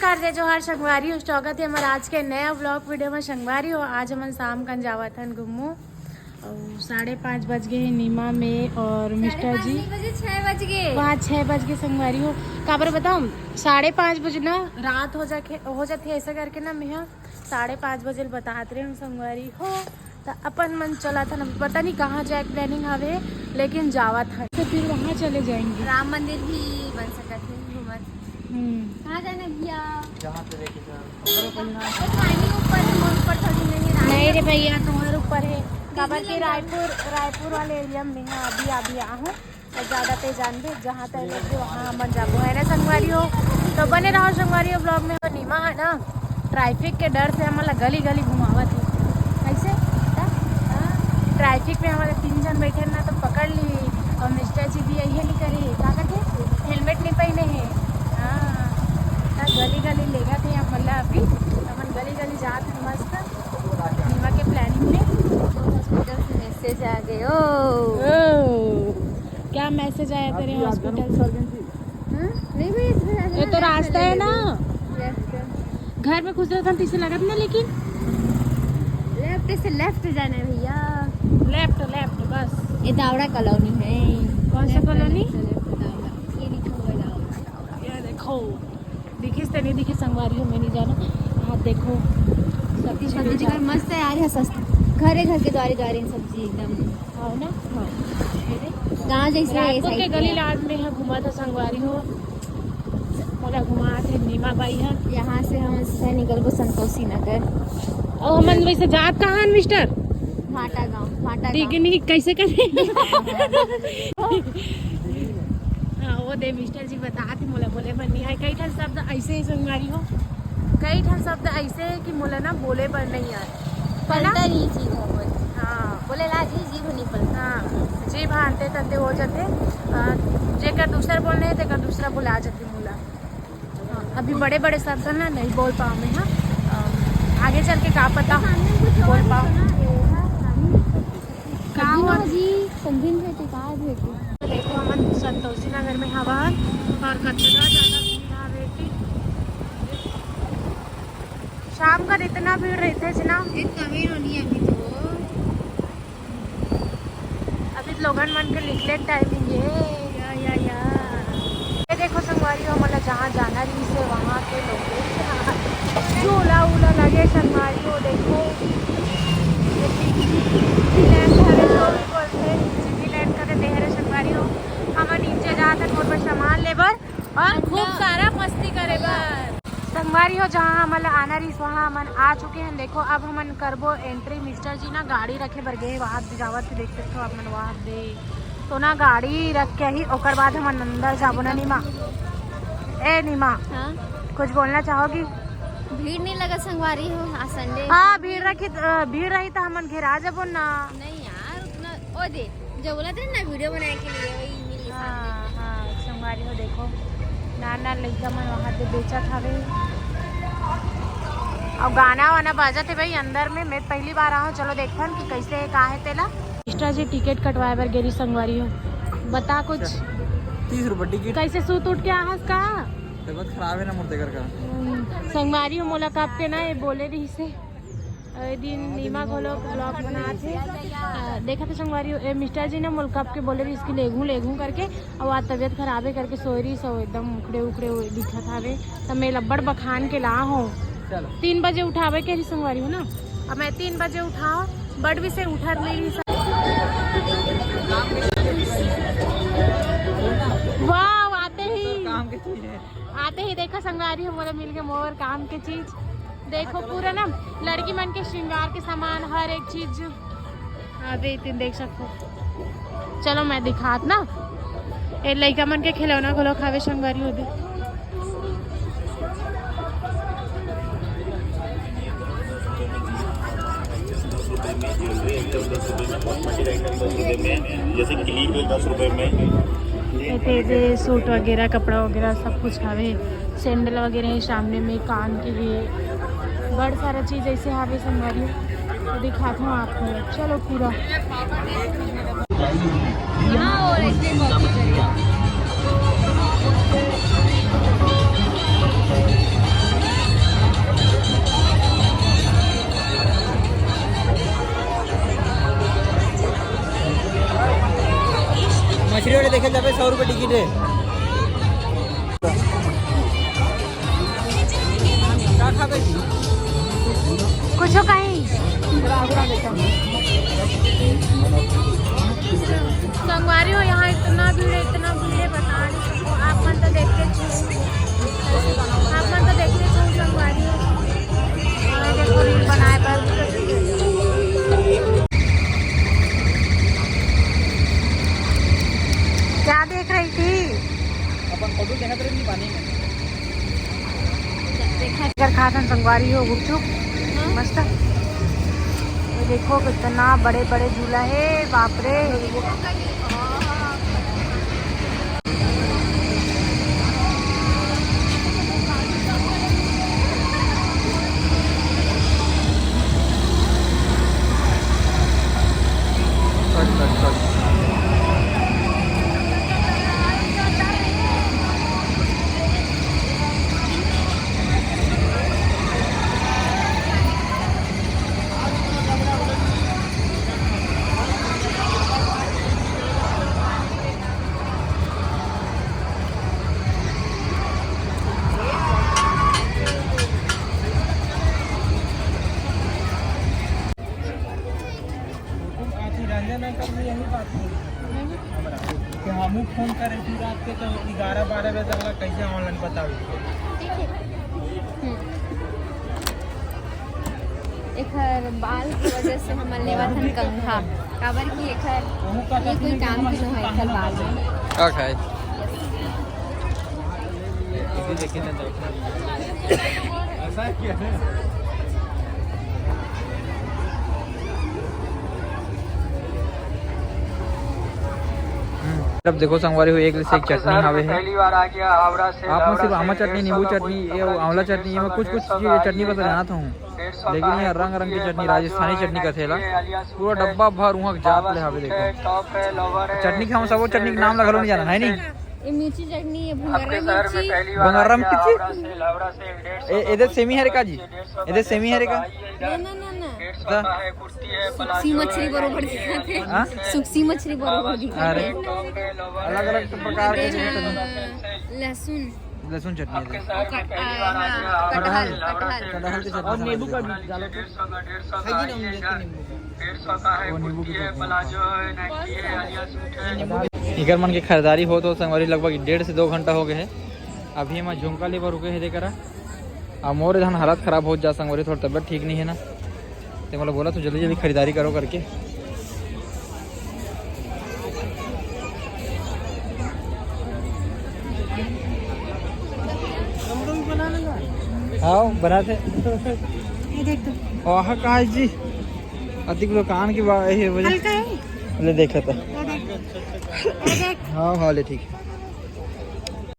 कर दे जो हर संगवारी स्वागत है हमारे आज के नया व्लॉग वीडियो में। संगवारी हो आज हम शाम का जावा था घूमू और 5:30 बज गए हैं नीमा में और मिस्टर जी 6 बज गए 5-6 बज गए संगवारी हो काबर बताऊँ 5:30 बजे ना रात हो जाती ऐसा करके ना मैं 5:30 बजे बताते रहे हम संगवारी हो तो अपन मन चला था ना पता नहीं कहाँ जाए प्लानिंग हवे लेकिन जावा था तो फिर वहाँ चले जाएंगे। राम मंदिर भी बन सकता है घूमत। कहाँ जाना भैया नहीं रे भैया तुम्हारे ऊपर है काबर के रायपुर वाले एरिया में अभी आहूँ और ज़्यादा ते जान दे जहाँ तक लगे वहाँ मन जाबो है ना संगवारी हो। तो बने रहो संगवारी हो ब्लॉग में। नीमा है ना ट्रैफिक के डर से हमारा गली गली घुमावत है ऐसे ट्रैफिक में हमारे 3 जन बैठे ना तो पकड़ ली और मिस्टर जी भी यही नहीं करे क्या करते हेलमेट नहीं पहने हैं। हाँ गली गली लेगा थे हम मतलब अभी अपन गली गली जाते हैं मस्त नीमा के प्लानिंग में। हॉस्पिटल से मैसेज आ गए ओ क्या मैसेज आया तेरे हॉस्पिटल से? नहीं भैया ये तो रास्ता है ना घर में घुस रहा था तीसरे लगा था लेकिन लेफ्ट से लेफ्ट जाना है भैया लेफ्ट बस। ये दावड़ा कॉलोनी है। कौन सा कॉलोनी? ये लिखा हुआ दावड़ा। ये देखो दिखी तो नहीं दिखी संगवारी हो मैं नहीं जाना। हाँ देखो सब्जी का मस्त है यार है सस्ता घर के द्वारे सब्जी एकदम हाँ ना गाँव जैसे रायपुर के गली लाड में है घुमा था संगवारी हो मोला घुमा थे नीमा बाई है। यहाँ से हम से निकल को संतोषी नगर और हमन वैसे जात कहाँ मिस्टर भाटा गाँव दिखनी कैसे करे हाँ वो दे मिस्टर जी बताते मोला बोले पर नहीं है कई ठन शब्द ऐसे ही संगवारी हो कई ठन शब्द ऐसे है कि मोला ना बोले पर नहीं आए पलता नहीं चीज है हाँ बोले लाज ही जीव नहीं पलता। हाँ जी भानते तंते हो जाते जेकर दूसरा बोलने है तेकर दूसरा बोला जाते मोला। हाँ अभी बड़े बड़े शब्द ना नहीं बोल पाऊँ मैं। हाँ आगे चल के क्या पता बोल पाऊँ क्या हुआ जी संदिन भेटे कहाँ भेटे देखो हम संतोषी नगर में हवा और कचरा ज़्यादा भीड़ बेटी शाम का इतना भीड़ रहते थे ना कमी होनी है अभी लोगन मन के निकले टाइमिंग ये ये देखो संगवारी हो मतलब जहाँ जाना रही से वहाँ के लोग झूला वूला लगे संगवारी हो देखो लैंड करे देहरे संगवारी हो हम नीचे जाते थोड़ा सामान लेबर और खूब सारा मस्ती करे बर संगवारी हो जहाँ हम आना रही वहाँ हम आ चुके हैं। देखो अब हम करबो एंट्री मिस्टर जी ना गाड़ी रखे बर गए वहाँ जावत देख सकते हो अपन वहाँ दे तो ना गाड़ी रख के ही ओकर बाद हम अंदर जाबो ना। नीमा ए नीमा हाँ कुछ बोलना चाहोगी? भीड़ नहीं लगा संगवारी हो आज संडे। हाँ भीड़ रही तो हम घेरा जाबो ना। नहीं यार उतना ओ दे जो बोला था ना वीडियो बनाने के लिए वही मिली हाँ संगवारी हो देखो ना लड़का मन वहाँ पे बेचा था भाई और गाना वाना बाजा थे भाई अंदर में। मैं पहली बार आऊँ चलो देखन कि कैसे का है तेला। मिस्टर जी टिकट कटवाए बर गेरी संगवारी हो बता कुछ 30 रुपये टिकट कैसे सूत उठ के आहस का तबियत खराब है ना मुर्देगर का संगवारी हो मोला कब के ना ये बोले रही से दिन नीमा को लोग ब्लॉग बनाते देखा था संगवारी मिस्टर जी ने मोल कब के बोले रही इसकी लेगू करके और आज तबीयत खराब है करके सोई रही सो एकदम उखड़े दिखा था वे तब मैं लब्बड़ बखान के ला हूँ 3 बजे उठावे के संगवारी हो ना अब मैं 3 बजे उठाओ बड़ भी से उठा नहीं रही वाह आते ही देखा संगवारी हो मोला मिल के मोर काम के चीज देखो पूरा ना लड़की मन के श्रृंगार के सामान हर एक चीज अभी देख सकते हो। चलो मैं दिखात ना ए लड़का मन के खिलौना घोलो खावे संगवारी हो दे जैसे क्लिप 10 रुपए में सूट वगैरह कपड़ा वगैरह सब कुछ हावे सैंडल वगैरह सामने में कान के लिए बड़ सारा चीज़ ऐसे हावे संगवारी तो दिखाता हूँ आपको। चलो पूरा रुपये टिकट है। क्या खा गई? कुछ कहीं संगवारी हो यहाँ इतना भीड़ है बता नहीं सकूं। आप मन तो देखते संगवारी हो देखो रील बनाए पर क्या देख रही थी? अपन फोटो देखा तो नहीं पानी में देखा खासन संगवारी हो गुपचुप मस्त। ये देखो कितना बड़े बड़े झूला है, बाप रे। यही बात कि हम फोन करे थी रात के तो 11-12 बजे तक कैसे ऑनलाइन बताओ। एखर बाल की वजह से हमर लेवत हन कंघा काबर की एखर ये कोई काम की न है एखर बाल में का खाए ऐसा क्या है। अब देखो संगवारी हुई एक से एक चटनी हवे है। पहली बार आ गया हावड़ा से। आप में सिर्फ आमा चटनी, नींबू चटनी, ये आंवला चटनी, ये मैं कुछ चटनी बता रहा था हूँ, लेकिन ये रंग रंग की चटनी, राजस्थानी चटनी का थैला पूरा डब्बा भर वहाँ जात ले हवे। देखो चटनी के हम सब चटनी के नाम लगा नहीं जाना है नहीं। ये मिर्ची चटनी है भंगारा मिर्ची इधर सेमी है रे का जी, इधर सेमी है रे का ना सुक्सी मछली बरोबर दिखाते हैं। सुक्सी मछली बरोबर दिखाते हैं। अलग अलग प्रकार के लहसुन चटनी कटहल की चटनी और नींबू का भी डालो तो नींबू की इगर मन की खरीदारी हो तो संगवारी लगभग 1.5 से 2 घंटा हो गए है। अभी हम झुमका लेबर रुके है देखा। अब मोर इधर हालत खराब हो जा संगवारी, थोड़ा तबियत ठीक नहीं है ना, तो मतलब बोला तो जल्दी जल्दी खरीदारी करो करके। हाँ बनाते कहा जी अधिक दुकान की वजह देखे था। हाँ हाँ ले ठीक है।